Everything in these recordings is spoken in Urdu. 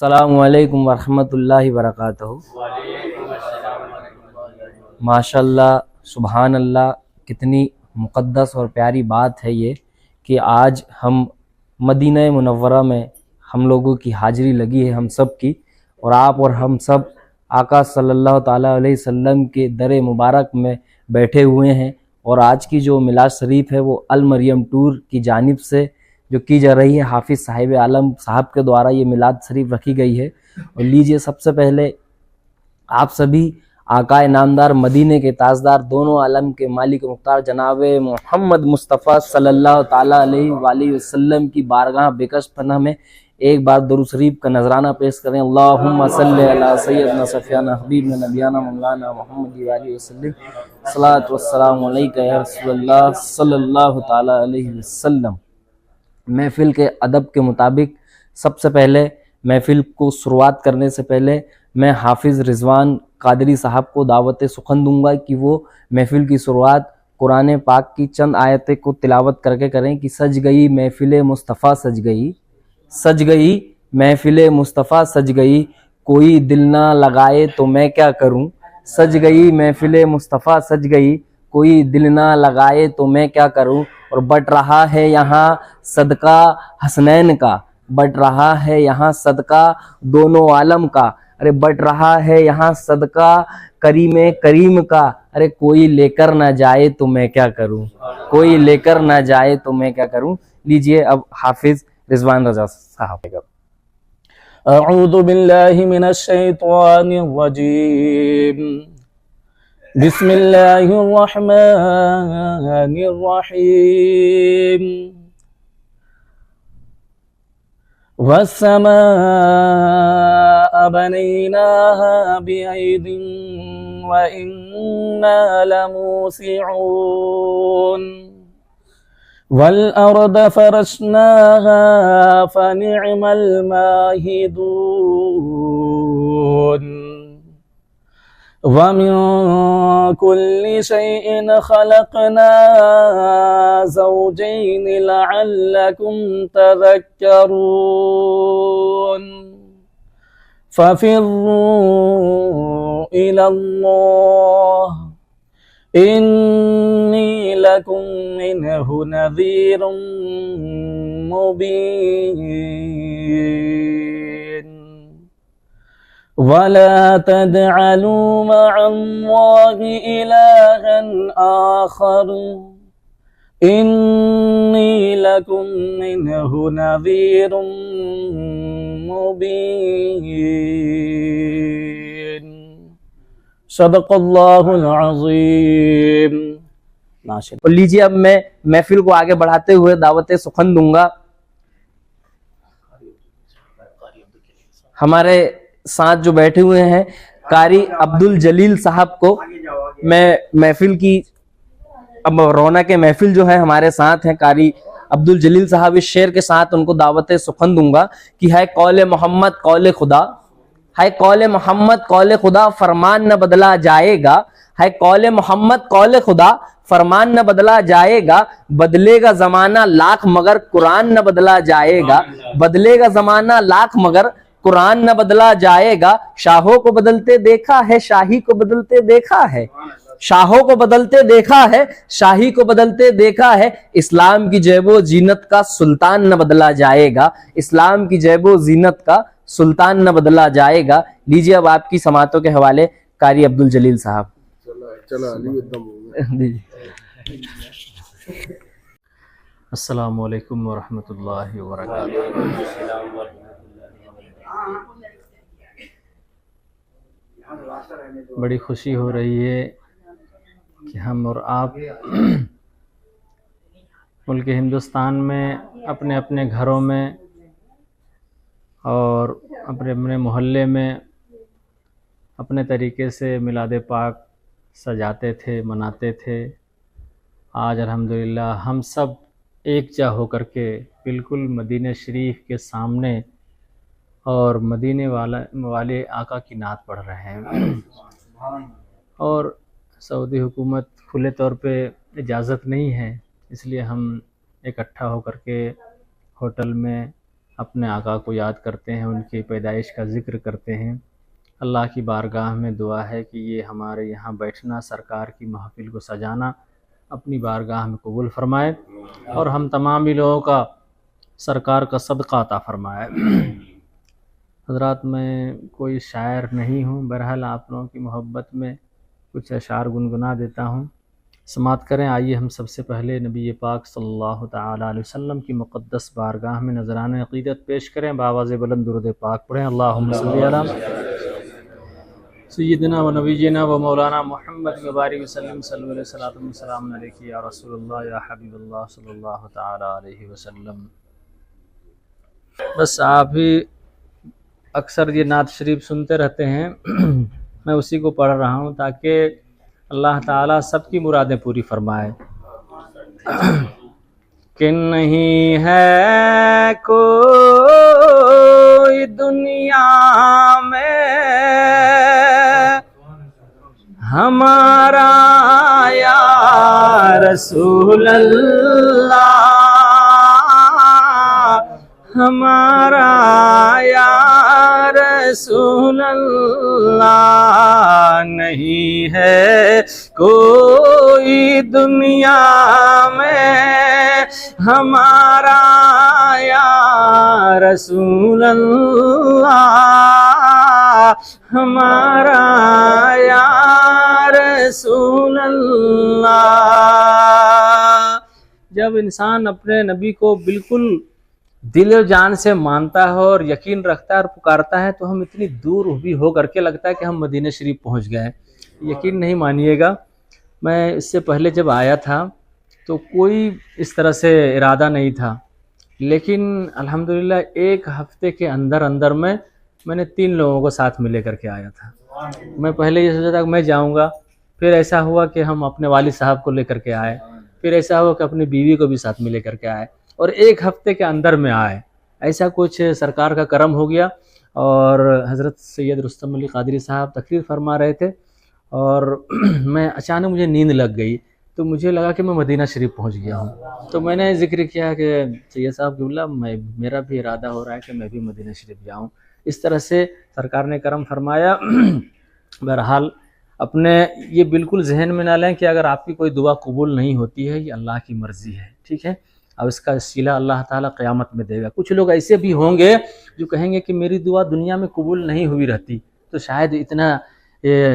السلام علیکم ورحمۃ اللہ وبرکاتہ۔ ماشاء اللہ، سبحان اللہ، کتنی مقدس اور پیاری بات ہے یہ کہ آج ہم مدینہ منورہ میں ہم لوگوں کی حاضری لگی ہے، ہم سب کی، اور آپ اور ہم سب آقا صلی اللہ تعالیٰ علیہ وسلم کے در مبارک میں بیٹھے ہوئے ہیں۔ اور آج کی جو میلاد شریف ہے وہ المریم ٹور کی جانب سے جو کی جا رہی ہے، حافظ صاحب عالم صاحب کے دوارا یہ میلاد شریف رکھی گئی ہے۔ اور لیجئے سب سے پہلے آپ سبھی آقا نامدار مدینے کے تاجدار دونوں عالم کے مالک مختار جناب محمد مصطفیٰ صلی اللہ تعالیٰ علیہ وآلہ وسلم کی بارگاہ بکش پناہ میں ایک بار درود شریف کا نذرانہ پیش کریں۔ اللہم صلی علی سیدنا صفیانہ حبیبنا نبیانہ مولانا محمد وآلہ وسلم، صلاۃ والسلام علیکہ یا رسول اللہ صلی اللہ تعالیٰ علیہ وسلم۔ محفل کے ادب کے مطابق سب سے پہلے محفل کو شروعات کرنے سے پہلے میں حافظ رضوان قادری صاحب کو دعوت سخن دوں گا کہ وہ محفل کی شروعات قرآن پاک کی چند آیتیں کو تلاوت کر کے کریں کہ سج گئی محفل مصطفیٰ سج گئی، سج گئی محفل مصطفیٰ سج گئی، کوئی دل نہ لگائے تو میں کیا کروں، سج گئی محفل مصطفیٰ سج گئی، کوئی دل نہ لگائے تو میں کیا کروں۔ اور بٹ رہا ہے یہاں صدقہ حسنین کا، بٹ رہا ہے یہاں صدقہ دونوں عالم کا، ارے بٹ رہا ہے یہاں صدقہ کریم کا، ارے کوئی لے کر نہ جائے تو میں کیا کروں، کوئی لے کر نہ جائے تو میں کیا کروں۔ لیجئے اب حافظ رضوان رضا صاحب۔ اعوذ باللہ من الشیطان الرجیم، بسم اللہ الرحمن الرحیم، والسماء بنيناها بعيد وإنا لموسعون، والأرض فرشناها فنعم الماهدون، ومن كل شيء خلقنا زوجين لعلكم تذكرون، ففروا إلى الله إني لكم منه نذير مبين، ولا تجعلوا مع الله إلها آخر إني لكم منه نذير مبين، صدق اللہ العظیم۔ اور لیجئے اب میں محفل کو آگے بڑھاتے ہوئے دعوت سخن دوں گا ہمارے ساتھ جو بیٹھے ہوئے ہیں قاری عبدالجلیل صاحب کو۔ میں محفل کی اب رونق محفل جو ہے ہمارے ساتھ ہیں قاری عبدالجلیل صاحب، اس شعر کے ساتھ ان کو دعوت سخن دوں گا کہ ہے قول محمد قول خدا، ہے قول محمد قول خدا فرمان نہ بدلا جائے گا، ہے قول محمد قول خدا فرمان نہ بدلا جائے گا، بدلے گا زمانہ لاکھ مگر قرآن نہ بدلا جائے گا، بدلے گا زمانہ لاکھ مگر قرآن نہ بدلا جائے گا، شاہوں کو بدلتے دیکھا ہے شاہی کو بدلتے دیکھا ہے، شاہوں کو بدلتے دیکھا ہے شاہی کو بدلتے دیکھا ہے، اسلام کی جیب و زینت کا سلطان نہ بدلا جائے گا، اسلام کی جیب و زینت کا سلطان نہ بدلا جائے گا۔ لیجئے اب آپ کی سماعتوں کے حوالے قاری عبدالجلیل صاحب۔ السلام علیکم ورحمۃ اللہ وبرکاتہ۔ بڑی خوشی ہو رہی ہے کہ ہم اور آپ ملک ہندوستان میں اپنے اپنے گھروں میں اور اپنے اپنے محلے میں اپنے طریقے سے میلاد پاک سجاتے تھے، مناتے تھے۔ آج الحمدللہ ہم سب ایک جا ہو کر کے بالکل مدینہ شریف کے سامنے اور مدینے والے آقا کی نعت پڑھ رہے ہیں، اور سعودی حکومت کھلے طور پہ اجازت نہیں ہے، اس لیے ہم اکٹھا ہو کر کے ہوٹل میں اپنے آقا کو یاد کرتے ہیں، ان کی پیدائش کا ذکر کرتے ہیں۔ اللہ کی بارگاہ میں دعا ہے کہ یہ ہمارے یہاں بیٹھنا، سرکار کی محفل کو سجانا اپنی بارگاہ میں قبول فرمائے، اور ہم تمام ہی لوگوں کا سرکار کا صدقہ عطا فرمائے۔ حضرات، میں کوئی شاعر نہیں ہوں، بہرحال آپ لوگوں کی محبت میں کچھ اشعار گنگنا دیتا ہوں، سماعت کریں۔ آئیے ہم سب سے پہلے نبی پاک صلی اللہ تعالیٰ علیہ وسلم کی مقدس بارگاہ میں نذرانہ عقیدت پیش کریں، بآواز بلند درود پاک پڑھیں۔ اللہم صلی علی سیدنا و نبینا و مولانا محمد مبارک وسلم، صلی اللہ علیہ وسلم، السلام علیکم یا رسول اللہ یا حبیب اللہ صلی اللہ تعالیٰ علیہ وسلم۔ بس آپ ہی اکثر یہ نعت شریف سنتے رہتے ہیں، میں اسی کو پڑھ رہا ہوں تاکہ اللہ تعالیٰ سب کی مرادیں پوری فرمائے۔ کہ نہیں ہے کوئی دنیا میں ہمارا یا رسول اللہ، ہمارا یا رسول اللہ، نہیں ہے کوئی دنیا میں ہمارا یا رسول اللہ، ہمارا یا رسول اللہ۔ جب انسان اپنے نبی کو بالکل دل و جان سے مانتا ہے اور یقین رکھتا ہے اور پکارتا ہے تو ہم اتنی دور بھی ہو کر کے لگتا ہے کہ ہم مدینہ شریف پہنچ گئے۔ یقین نہیں مانیے گا، میں اس سے پہلے جب آیا تھا تو کوئی اس طرح سے ارادہ نہیں تھا، لیکن الحمدللہ ایک ہفتے کے اندر میں نے 3 لوگوں کو ساتھ میں لے کر کے آیا تھا۔ میں پہلے یہ سوچا تھا کہ میں جاؤں گا، پھر ایسا ہوا کہ ہم اپنے والد صاحب کو لے کر کے آئے، پھر ایسا ہوا کہ اپنی بیوی کو بھی ساتھ میں لے کر کے آئے، اور ایک ہفتے کے اندر میں آئے۔ ایسا کچھ سرکار کا کرم ہو گیا، اور حضرت سید رستم علی قادری صاحب تقریر فرما رہے تھے، اور میں اچانک مجھے نیند لگ گئی، تو مجھے لگا کہ میں مدینہ شریف پہنچ گیا ہوں۔ تو میں نے ذکر کیا کہ سید صاحب قبلہ، میرا بھی ارادہ ہو رہا ہے کہ میں بھی مدینہ شریف جاؤں۔ اس طرح سے سرکار نے کرم فرمایا۔ بہرحال اپنے یہ بالکل ذہن میں نہ لیں کہ اگر آپ کی کوئی دعا قبول نہیں ہوتی ہے، یہ اللہ کی مرضی ہے، ٹھیک ہے؟ اب اس کا صلہ اللہ تعالیٰ قیامت میں دے گا۔ کچھ لوگ ایسے بھی ہوں گے جو کہیں گے کہ میری دعا دنیا میں قبول نہیں ہوئی رہتی تو شاید اتنا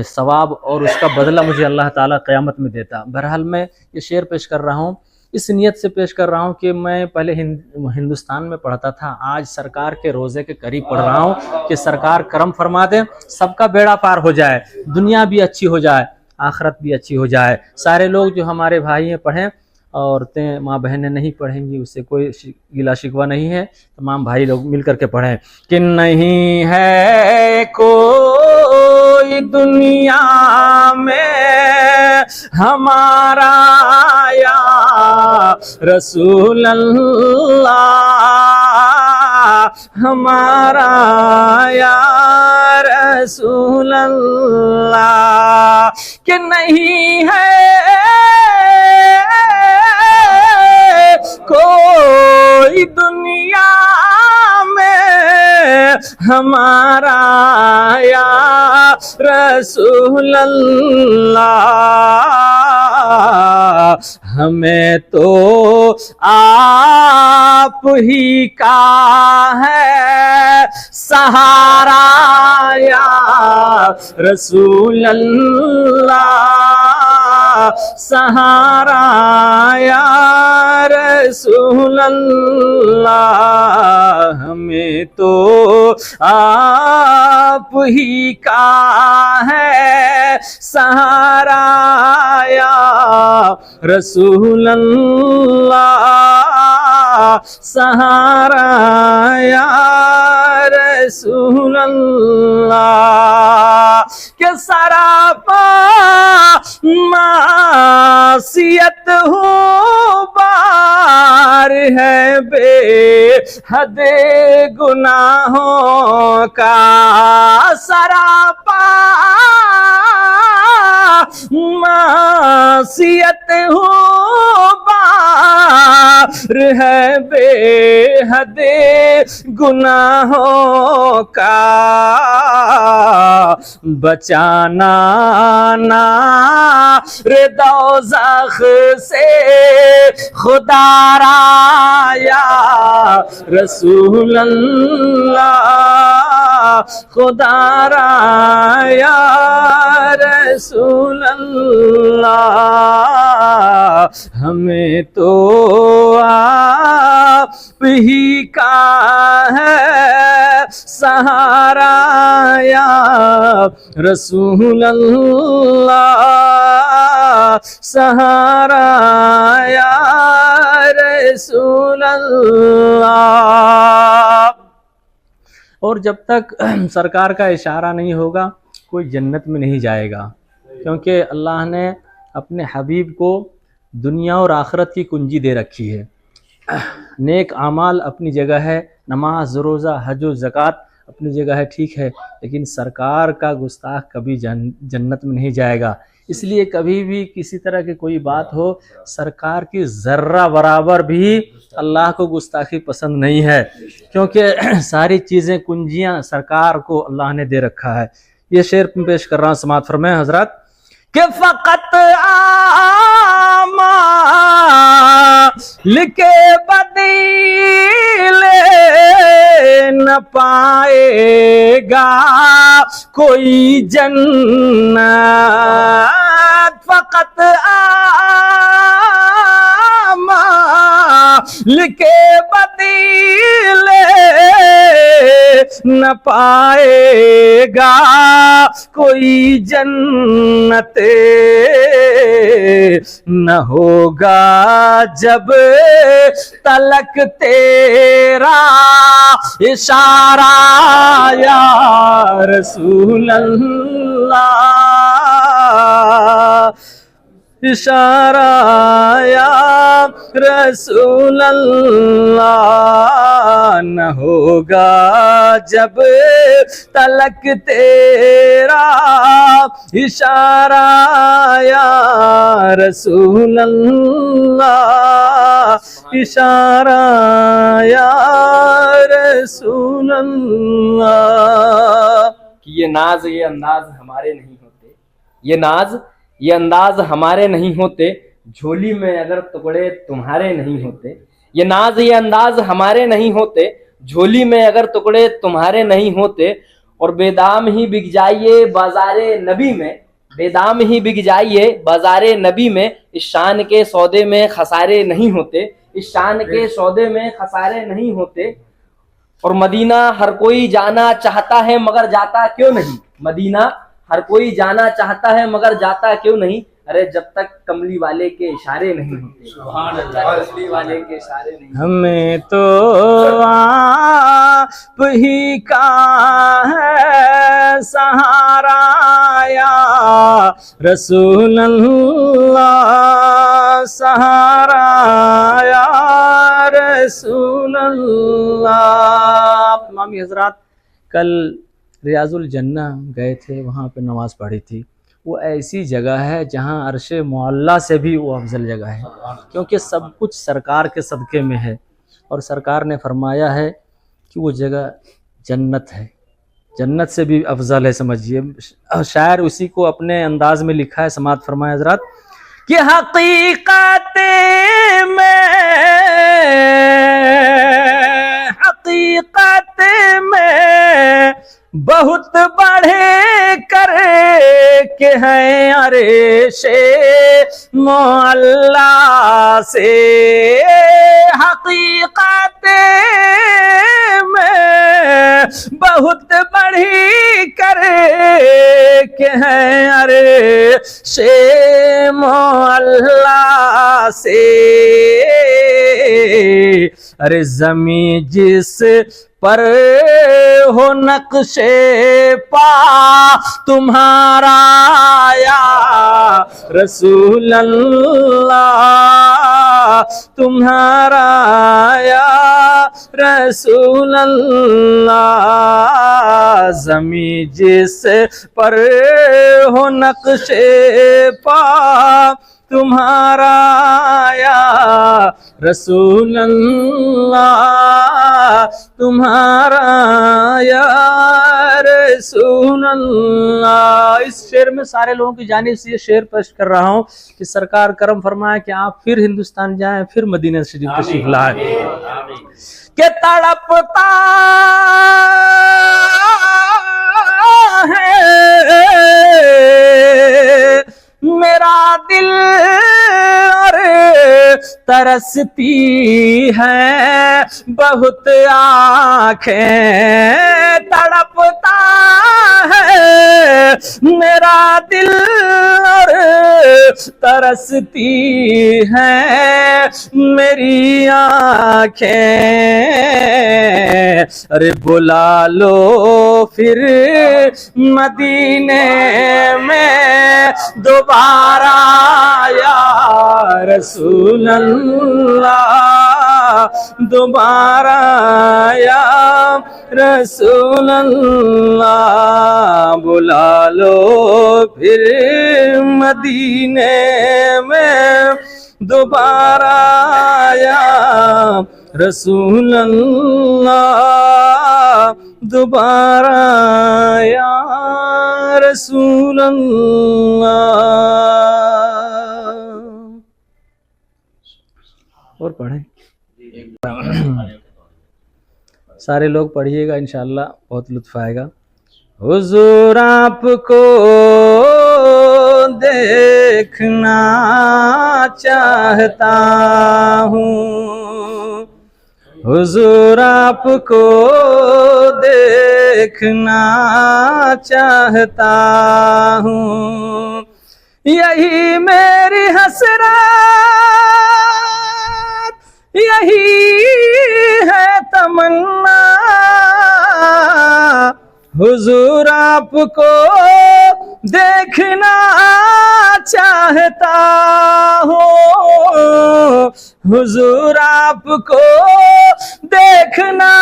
ثواب اور اس کا بدلہ مجھے اللہ تعالیٰ قیامت میں دیتا۔ بہرحال میں یہ شعر پیش کر رہا ہوں، اس نیت سے پیش کر رہا ہوں کہ میں پہلے ہندوستان میں پڑھتا تھا، آج سرکار کے روزے کے قریب پڑھ رہا ہوں کہ سرکار کرم فرما دیں، سب کا بیڑا پار ہو جائے، دنیا بھی اچھی ہو جائے، آخرت بھی اچھی ہو جائے۔ سارے لوگ جو ہمارے بھائی ہیں پڑھیں، عورتیں ماں بہنیں نہیں پڑھیں گی، اس سے کوئی گلا شکوہ نہیں ہے، تمام بھائی لوگ مل کر کے پڑھیں۔ کہ نہیں ہے کوئی دنیا میں ہمارا یا رسول اللہ، ہمارا یا رسول اللہ، کہ نہیں ہے کوئی دنیا میں ہمارا یا رسول اللہ، ہمیں تو آپ ہی کا ہے سہارا یا رسول اللہ، سہارا یا رسول اللہ، ہمیں تو آپ ہی کا ہے سہارا یا رسول اللہ، سہارا یا رسول اللہ، کہ سراپا معصیت ہو بار ہے بے حد گناہوں کا، سراپا معصیت ہو بار ہے بے حد گناہوں کا، بچانا نار دوزخ سے خدا را یا رسول اللہ، خدا را یا رسول اللہ، ہمیں تو آپ ہی کا ہے سہارا یا رسول اللہ، سہارا یا رسول اللہ۔ اور جب تک سرکار کا اشارہ نہیں ہوگا کوئی جنت میں نہیں جائے گا، کیونکہ اللہ نے اپنے حبیب کو دنیا اور آخرت کی کنجی دے رکھی ہے۔ نیک اعمال اپنی جگہ ہے، نماز روزہ حج و زکوٰۃ اپنی جگہ ہے، ٹھیک ہے، لیکن سرکار کا گستاخ کبھی جنت میں نہیں جائے گا۔ اس لیے کبھی بھی کسی طرح کی کوئی بات ہو، سرکار کی ذرہ برابر بھی اللہ کو گستاخی پسند نہیں ہے، کیونکہ ساری چیزیں کنجیاں سرکار کو اللہ نے دے رکھا ہے۔ یہ شعر پیش کر رہا ہوں، سماعت فرمائیں حضرات کہ فقط آمال کے بدلے نہ پائے گا کوئی جنت، فقط آمال کے بدلے نہ پائے گا کوئی جنت، نہ ہوگا جب تلک تیرا اشارہ یا رسول اللہ، اشارہ یا رسول اللہ، نہ ہوگا جب تلک تیرا اشارہ یا رسول اللہ، اشارہ یا رسول اللہ۔ کہ یہ ناز یہ انداز ہمارے نہیں ہوتے، یہ ناز یہ انداز ہمارے نہیں ہوتے، جھولی میں اگر ٹکڑے تمہارے نہیں ہوتے، یہ ناز یہ انداز ہمارے نہیں ہوتے، جھولی میں اگر ٹکڑے تمہارے نہیں ہوتے، اور بے دام ہی بک جائیے بازار نبی میں، بے دام ہی بک جائیے بازار نبی میں، اس شان کے سودے میں خسارے نہیں ہوتے، اس شان کے سودے میں خسارے نہیں ہوتے۔ اور مدینہ ہر کوئی جانا چاہتا ہے مگر جاتا کیوں نہیں، مدینہ ہر کوئی جانا چاہتا ہے مگر جاتا کیوں نہیں، ارے جب تک کملی والے کے اشارے نہیں ہوتے، سبحان اللہ، کملی والے کے اشارے نہیں ہوتے۔ ہمیں تو آپ ہی کا ہے سہارا یا رسول اللہ، سہارا یا رسول اللہ۔ تمامی حضرات کل ریاض الجنہ گئے تھے، وہاں پہ نماز پڑھی تھی۔ وہ ایسی جگہ ہے جہاں عرش معلیٰ سے بھی وہ افضل جگہ ہے، کیونکہ سب کچھ سرکار کے صدقے میں ہے، اور سرکار نے فرمایا ہے کہ وہ جگہ جنت ہے، جنت سے بھی افضل ہے، سمجھیے۔ شاعر اسی کو اپنے انداز میں لکھا ہے، سماعت فرمائے حضرات کہ حقیقت میں بہت بڑھے کر کے ہیں عرش معلیٰ سے، حقیقت میں بہت بڑھی کر کے ہیں عرش معلیٰ سے، ارے زمین جس پر ہو نقش پا تمہارا یا رسول اللہ، تمہارا یا رسول اللہ، زمین جس پر ہو نقش پا تمہارا یا رسول اللہ، تمہارا یا رسول اللہ۔ اس شعر میں سارے لوگوں کی جانب سے یہ شعر پیش کر رہا ہوں کہ سرکار کرم فرمائے کہ آپ پھر ہندوستان جائیں، پھر مدینہ شریف تشریف لائیں، کہ تڑپتا ہے میرا دل اور ترستی ہے بہت آنکھیں، تڑپتا ہے میرا دل اور ترستی ہے میری آنکھیں، ارے بلا لو پھر مدینے میں دوبارہ یا رسول اللہ، دوبارہ یا رسول اللہ، بلا لو پھر مدینے میں دوبارہ یا رسول اللہ، دوبارہ یا رسول اللہ۔ اور پڑھیں، سارے لوگ پڑھیے گا، انشاءاللہ بہت لطف آئے گا۔ حضور آپ کو دیکھنا چاہتا ہوں، حضور آپ کو دیکھنا چاہتا ہوں، یہی میری حسرت، یہی ہے تمنا، حضور آپ کو دیکھنا چاہتا ہوں، حضور آپ کو دیکھنا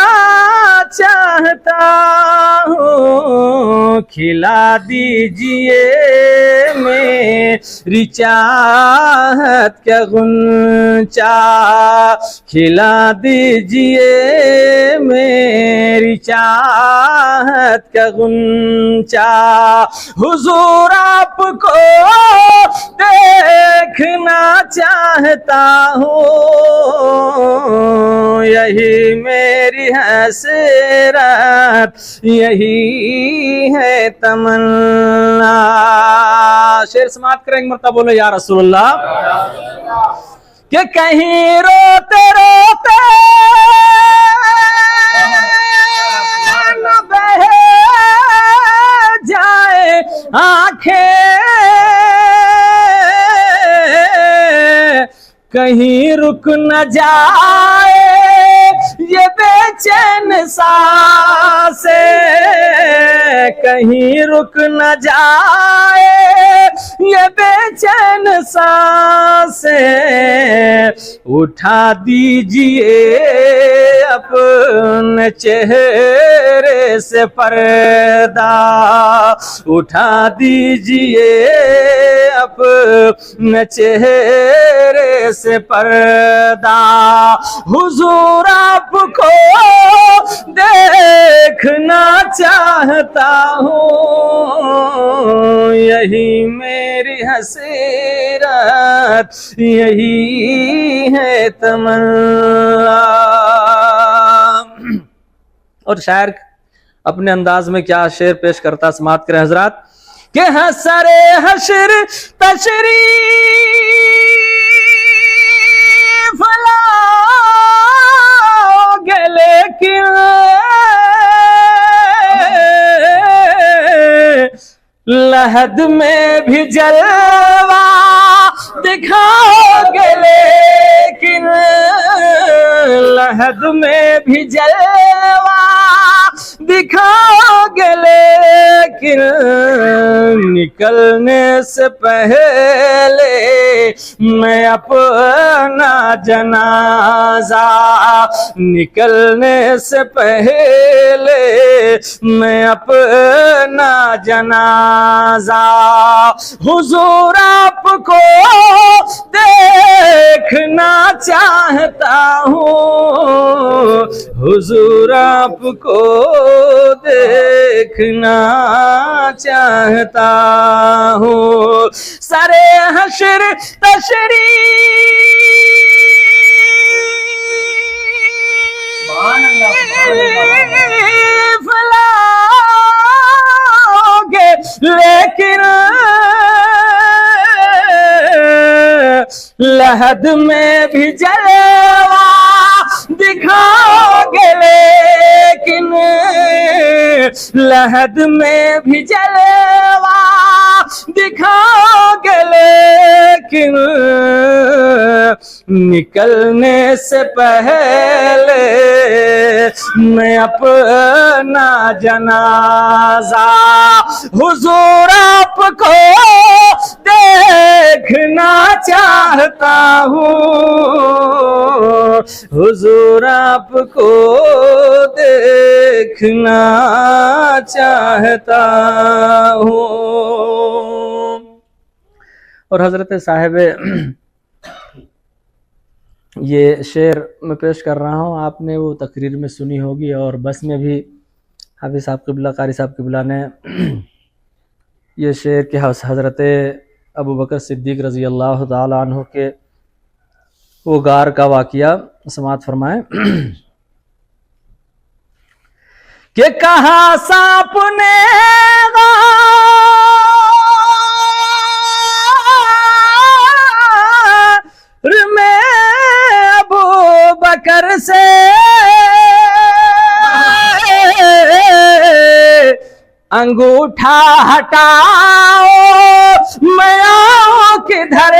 چاہتا ہوں، کھلا دیجئے میری چاہت کا غنچہ، کھلا دیجئے میری چاہت کا غنچہ، حضور آپ کو دیکھنا چاہتا ہوں، یہی میری حسرت، یہی ہے تمنا۔ شعر سماعت کریں ایک مرتبہ بولو یا رسول اللہ، کہ کہیں روتے روتے نہ بہہ جائے آنکھیں، کہیں رک نہ جائے یہ بے چین سانسیں، کہیں رک نہ جائے یہ بے چین سانسیں، اٹھا دیجئے اپنے چہرے سے پردہ، اٹھا دیجئے اپنے چہرے سے پردہ، حضور آپ کو دیکھنا چاہتا ہوں، یہی میری حسرت، یہی ہے تمنا۔ اور شاعر اپنے انداز میں کیا شعر پیش کرتا، سماعت کریں حضرات، کہ حسر حشر تشریف لاؤگے لیکن لحد میں بھی جلوہ دکھاؤگے لیکن لحد میں بھی جلوہ دکھاؤگے لیکن لیکن نکلنے سے پہلے میں اپنا جنازہ، نکلنے سے پہلے میں اپنا جنازہ حضور آپ کو دیکھنا چاہتا ہوں، حضور آپ کو دیکھنا چاہتا ہوں، سرے حشر تشریف لاؤگے لیکن لحد میں بھی جلوہ دکھاؤ گے، لیکن لحد میں بھی جلوہ دکھاؤ گے، لیکن نکلنے سے پہلے میں اپنا جنازہ حضور آپ کو دیکھنا چاہتا ہوں، حضور آپ کو دیکھنا چاہتا ہوں۔ اور حضرت صاحب یہ شعر میں پیش کر رہا ہوں، آپ نے وہ تقریر میں سنی ہوگی، اور بس میں بھی حافظ صاحب قبلہ، قاری صاحب قبلہ نے یہ شعر کہ حضرت ابو بکر صدیق رضی اللہ تعالی عنہ کے وہ غار کا واقعہ سماعت فرمائیں کہ کہا سانپ نے غار میں ابو بکر سے انگوٹھا ہٹاؤ میں آؤں کدھر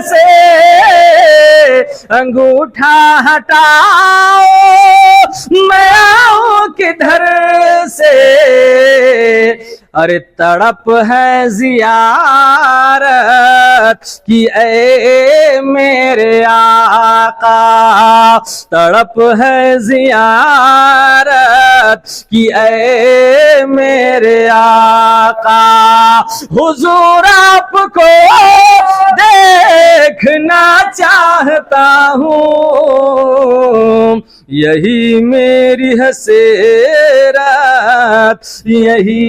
سے، انگوٹھا ہٹاؤ میں آؤں کدھر سے، ارے تڑپ ہے زیارت کی اے میرے آقا، تڑپ ہے زیارت کی اے میرے آقا، حضور آپ کو دیکھنا چاہتا ہوں، یہی میری حسرت، یہی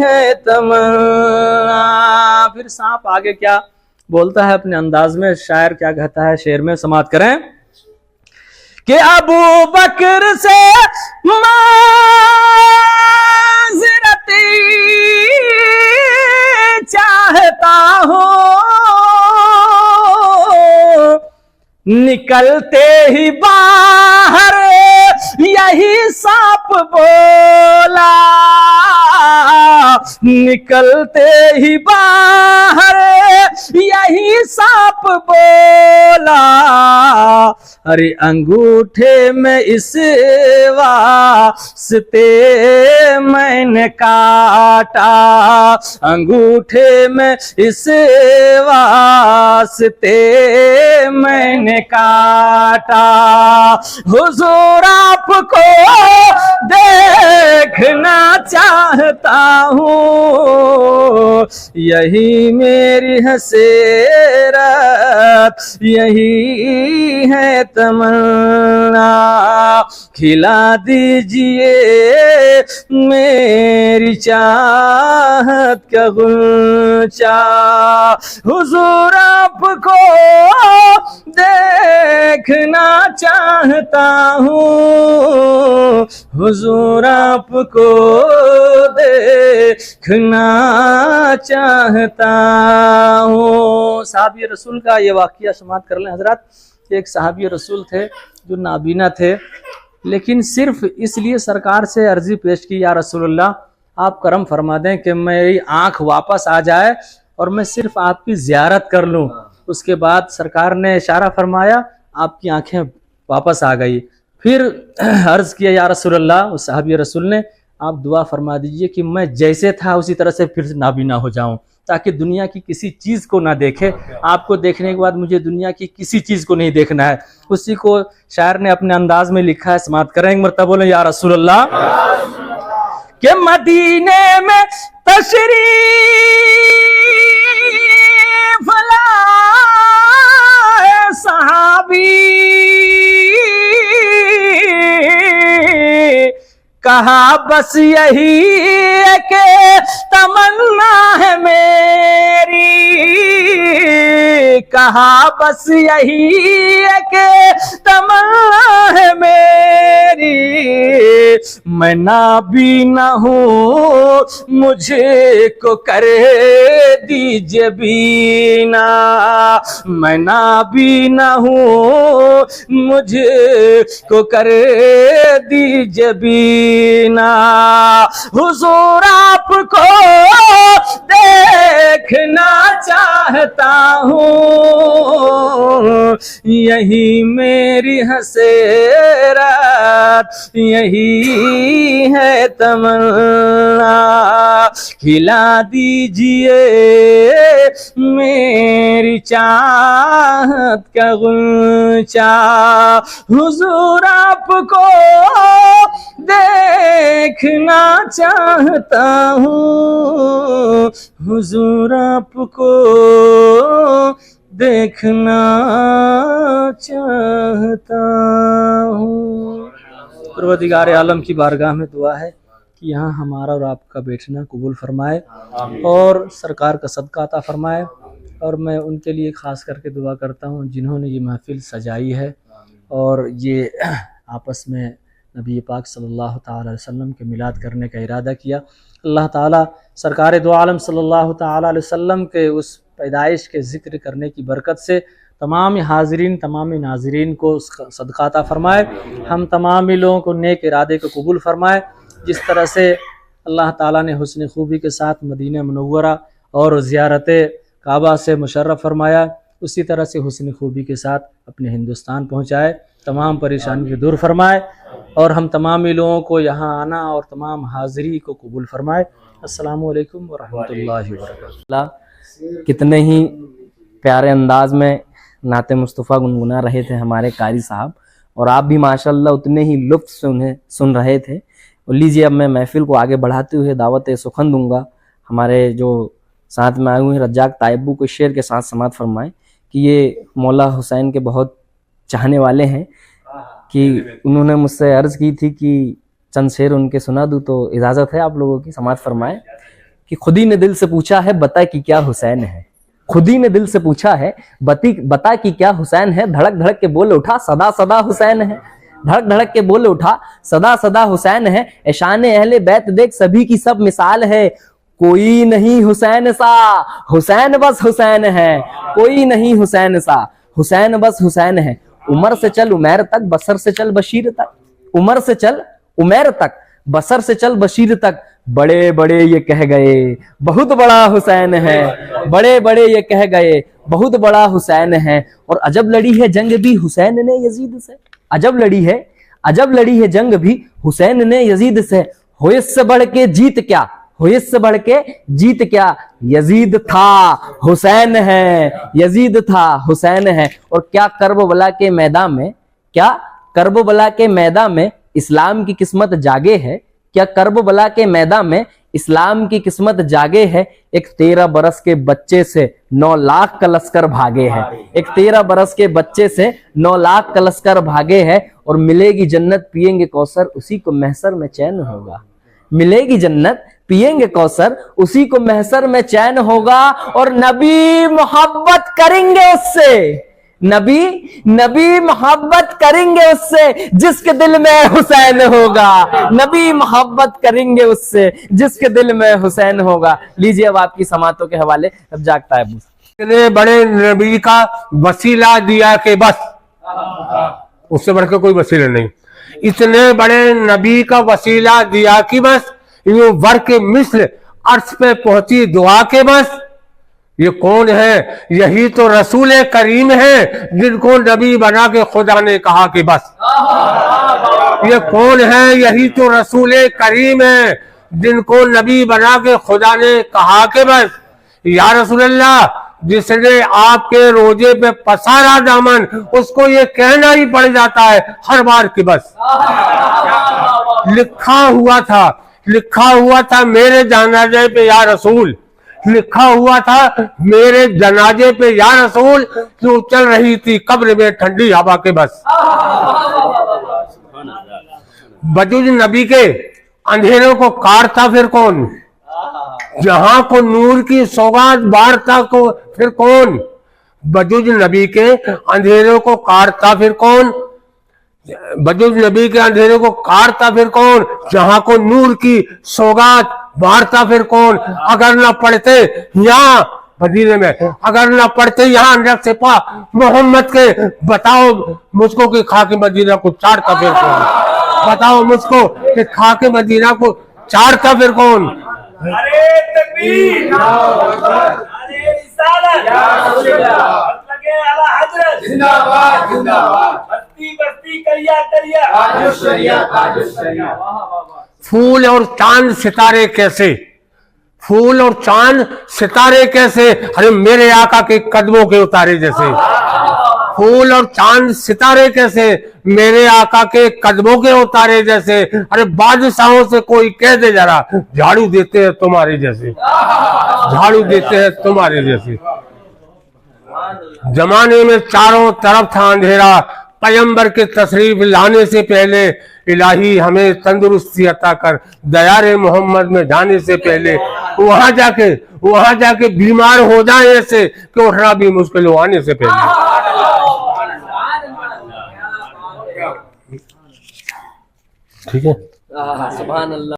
ہے تمنا۔ پھر سانپ آگے کیا بولتا ہے اپنے انداز میں، شاعر کیا کہتا ہے شعر میں، سماعت کریں کہ ابو بکر سے معذرتی چاہتا ہوں، نکلتے ہی باہر یہی سانپ بولا، نکلتے ہی باہر یہی سانپ بولا، ارے انگوٹھے میں اس واسطے میں نے کاٹا، انگوٹھے میں اس واسطے میں نے کاٹا، حضور آپ کو دیکھنا چاہتا ہوں، یہی میری حسرت، یہی ہے تمنا، کھلا دیجئے میری چاہت کا غنچہ، حضور آپ کو دیکھنا چاہتا ہوں، حضور آپ کو دیکھنا چاہتا ہوں۔ صحابی رسول کا یہ واقعہ سماعت کر لیں حضرات۔ ایک صحابی رسول تھے جو نابینا تھے، لیکن صرف اس لیے سرکار سے عرضی پیش کی، یا رسول اللہ آپ کرم فرما دیں کہ میری آنکھ واپس آ جائے اور میں صرف آپ کی زیارت کر لوں۔ اس کے بعد سرکار نے اشارہ فرمایا، آپ کی آنکھیں واپس آ گئی۔ پھر عرض کیا یا رسول اللہ، اس صحابی رسول نے، آپ دعا فرما دیجئے کہ میں جیسے تھا اسی طرح سے پھر نابینا ہو جاؤں، تاکہ دنیا کی کسی چیز کو نہ دیکھے. آپ کو دیکھنے کے بعد مجھے دنیا کی کسی چیز کو نہیں دیکھنا ہے. اسی کو شاعر نے اپنے انداز میں لکھا ہے، سماعت کریں ایک مرتبہ بولیں یا رسول اللہ. کہ مدینے میں تشریف لائے صحابی، کہا بس یہی ہے کہ تمنا ہے میری، کہا بس یہی ہے کہ تمنا ہے میری، میں نابینا ہوں مجھے کو کر دیجئے بینا، میں نابینا ہوں مجھے کو کر دیجئے بینا. حضور آپ کو دیکھنا چاہتا ہوں، یہی میری حسرت، یہی ہے تمنا. کھلا دیجئے میری چاہت کا غنچہ، حضور آپ کو دیکھنا چاہتا ہوں، حضور آپ کو دیکھنا چاہتا ہوں. پروردگار عالم کی بارگاہ میں دعا ہے کہ یہاں ہمارا اور آپ کا بیٹھنا قبول فرمائے اور سرکار کا صدقہ عطا فرمائے. اور میں ان کے لیے خاص کر کے دعا کرتا ہوں جنہوں نے یہ محفل سجائی ہے اور یہ آپس میں نبی پاک صلی اللہ تعالی علیہ وسلم کے میلاد کرنے کا ارادہ کیا. اللہ تعالیٰ سرکار دو عالم صلی اللہ تعالی علیہ وسلم کے اس پیدائش کے ذکر کرنے کی برکت سے تمام حاضرین تمام ناظرین کو اس کا صدقہ عطا فرمائے. ہم تمام لوگوں کو نیک ارادے کو قبول فرمائے. جس طرح سے اللہ تعالیٰ نے حسن خوبی کے ساتھ مدینہ منورہ اور زیارت کعبہ سے مشرف فرمایا، اسی طرح سے حسن خوبی کے ساتھ اپنے ہندوستان پہنچائے، تمام پریشانی کو دور فرمائے اور ہم تمام لوگوں کو یہاں آنا اور تمام حاضری کو قبول فرمائے. السلام علیکم ورحمۃ اللہ وبرکاتہ. کتنے ہی پیارے انداز میں نعت مصطفیٰ گنگنا رہے تھے ہمارے قاری صاحب، اور آپ بھی ماشاءاللہ اتنے ہی لطف سے انہیں سن رہے تھے. اور لیجیے اب میں محفل کو آگے بڑھاتے ہوئے دعوت سخن دوں گا. ہمارے جو ساتھ میں آئے ہوئے ہیں رجاق طائبو کو شعر کے ساتھ سماعت فرمائیں کہ یہ مولا حسین کے بہت چاہنے والے ہیں، کہ انہوں نے مجھ سے عرض کی تھی کہ چند شعر ان کے سنا دوں، تو اجازت ہے آپ لوگوں کی. سماعت فرمائیں کہ خودی نے دل سے پوچھا ہے بتا کہ کیا حسین ہے، خودی نے دل سے پوچھا ہے بتا کہ کیا حسین ہے، دھڑک دھڑک کے بول اٹھا صدا صدا حسین ہے، دھڑک دھڑک کے بول اٹھا صدا صدا حسین ہے. شان اہل بیت دیکھ سبھی کی سب مثال ہے، کوئی نہیں حسین سا حسین بس حسین ہے، کوئی نہیں حسین سا حسین بس حسین ہے. عمر سے چل عمیر تک بصر سے چل بشیر تک، عمر سے چل عمیر تک بصر سے چل بشیر تک، بڑے بڑے یہ کہہ گئے بہت بڑا حسین ہے، بڑے بڑے یہ کہہ گئے بہت بڑا حسین ہے. اور عجب لڑی ہے جنگ بھی حسین نے یزید سے، عجب لڑی ہے جنگ بھی حسین نے یزید سے. ہو اس سے بڑھ کے جیت کیا، ہو اس سے بڑھ کے جیت کیا، یزید تھا حسین ہے، یزید تھا حسین ہے. اور کیا کرب و بلا کے میدان میں، کیا کرب و بلا کے میدان میں اسلام کی قسمت جاگے ہے، کیا کرب و بلا کے میدان میں اسلام کی قسمت جاگے ہے. ایک 13 برس کے بچے سے 9 لاکھ کا لشکر بھاگے ہے، ایک 13 برس کے بچے سے 9 لاکھ کا لشکر بھاگے ہے. اور ملے گی جنت پیئیں گے کوثر اسی کو محشر میں چین ہوگا، ملے گی جنت پیئیں گے کوثر اسی کو محشر میں چین ہوگا. اور نبی محبت کریں گے اس سے، نبی محبت کریں گے اس سے جس کے دل میں حسین ہوگا، نبی محبت کریں گے اس سے جس کے دل میں حسین ہوگا. لیجیے اب آپ کی سماعتوں کے حوالے اب جاگتا ہے اتنے بڑے نبی کا وسیلہ دیا کہ بس اس سے بڑھ کے کوئی وسیلہ نہیں. اتنے بڑے نبی کا وسیلہ دیا کہ بس یوں ور کے مثل عرش پہ پہنچی دعا کے بس. یہ کون ہے؟ یہی تو رسول کریم ہے جن کو نبی بنا کے خدا نے کہا کہ بس. یہ کون ہے؟ یہی تو رسول کریم ہے جن کو نبی بنا کے خدا نے کہا کہ بس یا رسول اللہ جس نے آپ کے روزے پہ پسارا دامن اس کو یہ کہنا ہی پڑ جاتا ہے ہر بار کہ بس لکھا ہوا تھا میرے جنازے پہ یا رسول، لکھا ہوا تھا میرے جنازے پہ یا رسول، جو چل رہی تھی قبر میں ٹھنڈی ہوا کے بس بجوج نبی کے اندھیروں کو کاٹتا پھر کون؟ جہاں کو نور کی سوغات بارتا کو پھر کون؟ بجوج نبی کے اندھیروں کو کاٹتا پھر کون؟ بجوج نبی کے اندھیروں کو کاٹتا پھر کون؟ جہاں کو نور کی سوغات بارتا پھر کون؟ اگر نہ پڑھتے یہاں مدینے میں، اگر نہ پڑھتے یہاں نقش سپا محمد کے، بتاؤ مجھ کو کہ خاک مدینہ کو چاڑتا پھر کون؟ بتاؤ مجھ کو کہ خاک مدینہ کو چاڑتا پھر کون؟ ارے تکبیر، ارے رسالت، مطلب اعلیٰ حضرت زندہ باد، زندہ باد، بستی بستی کریا کریا، تاج الشریعت، تاج الشریعت۔ پھول اور چاند ستارے کیسے، پھول اور چاند ستارے کیسے؟ ارے میرے آقا کے قدموں کے اتارے جیسے، پھول اور چاند ستارے کیسے؟ میرے آقا کے قدموں کے اتارے جیسے۔ ارے بادشاہوں سے کوئی کہہ دے ذرا جھاڑو دیتے ہیں تمہارے جیسے، جھاڑو دیتے ہیں تمہارے جیسے۔ زمانے میں چاروں طرف تھا اندھیرا، پیغمبر کے تشریف لانے سے پہلے، الہی ہمیں تندرستی عطا کر دیار محمد میں جانے سے پہلے، وہاں جا کے بیمار ہو جائیں ایسے کہ اٹھنا بھی مشکل ہو آنے سے پہلے۔ ٹھیک ہے، سبحان اللہ۔